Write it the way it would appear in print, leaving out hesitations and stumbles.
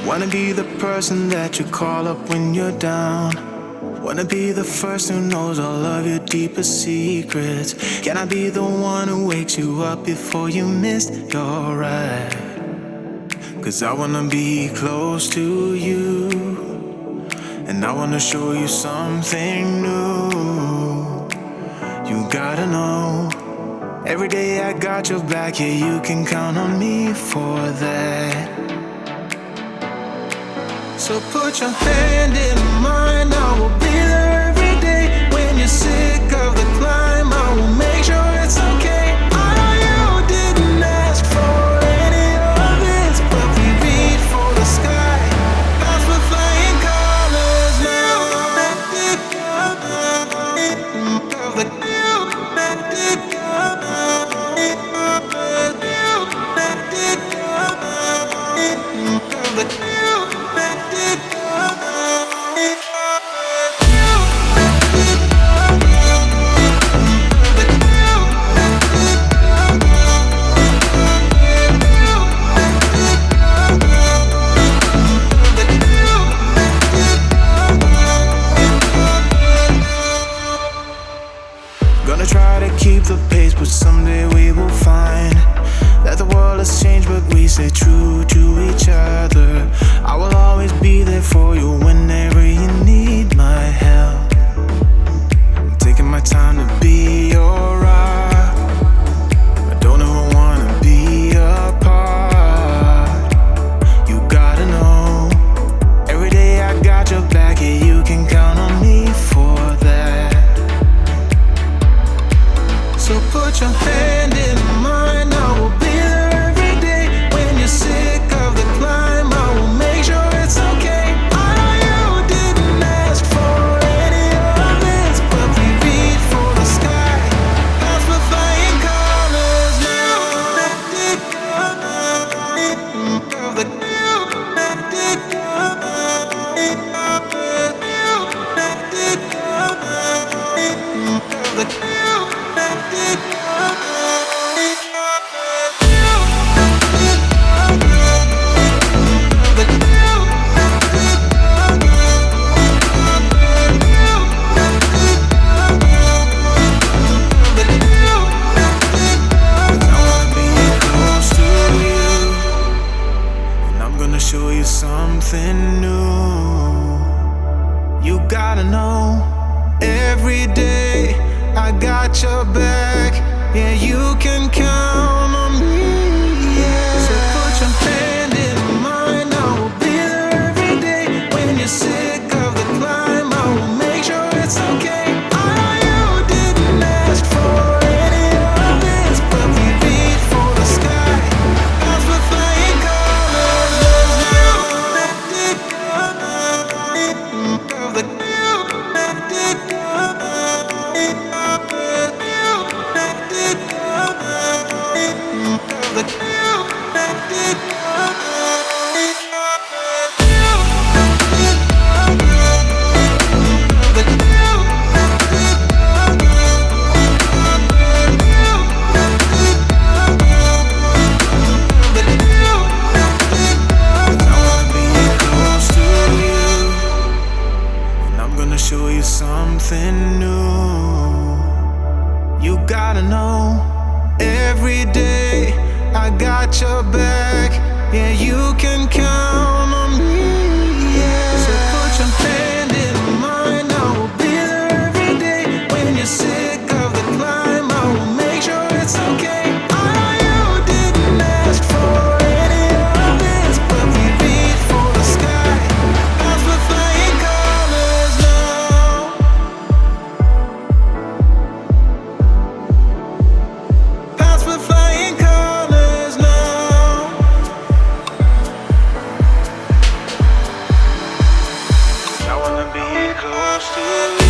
Wanna be the person that you call up when you're down. Wanna be the first who knows all of your deepest secrets. Can I be the one who wakes you up before you missed your ride? 'Cause I wanna be close to you, and I wanna show you something new. You gotta know, every day I got your back, yeah, you can count on me for that. So put your hand in mine, I will be there every day. When you're sick of the climb, I will make sure it's okay. I know you didn't ask for any of this, but we reach for the sky. That's with flying colors now. Gonna try to keep the pace, but someday we will find that the world has changed, but we stay true to each other. I will always be there for you whenever you need my help. I'm taking my time to be your rock. I don't ever wanna be apart. You gotta know, every day I got your back, yeah, you can count on me for that. So put your hand in mine, I will be there every day. When you're sick of the climb, I will make sure it's okay. I know you didn't ask for any of this, but we reach for the sky. That's with flying colors now. Show you something new. You gotta know, every day I got your back, yeah, you can count on me, yeah. So put your hand in mine, I will be there every day. When you're sick of the climb, I will make sure it's okay. I know you didn't ask for any of this, but we reach for the sky. That's with flying colors. Show you something new. You gotta know, every day I got your back, yeah, you can count on me, yeah. So put your hand in mine, I will be there every day. When you're sick of the climb, I will make sure it's okay. I know you didn't ask for any of this, but we reach for the sky. That's with flying colors now. That's with flying colors now. I wanna be close to you.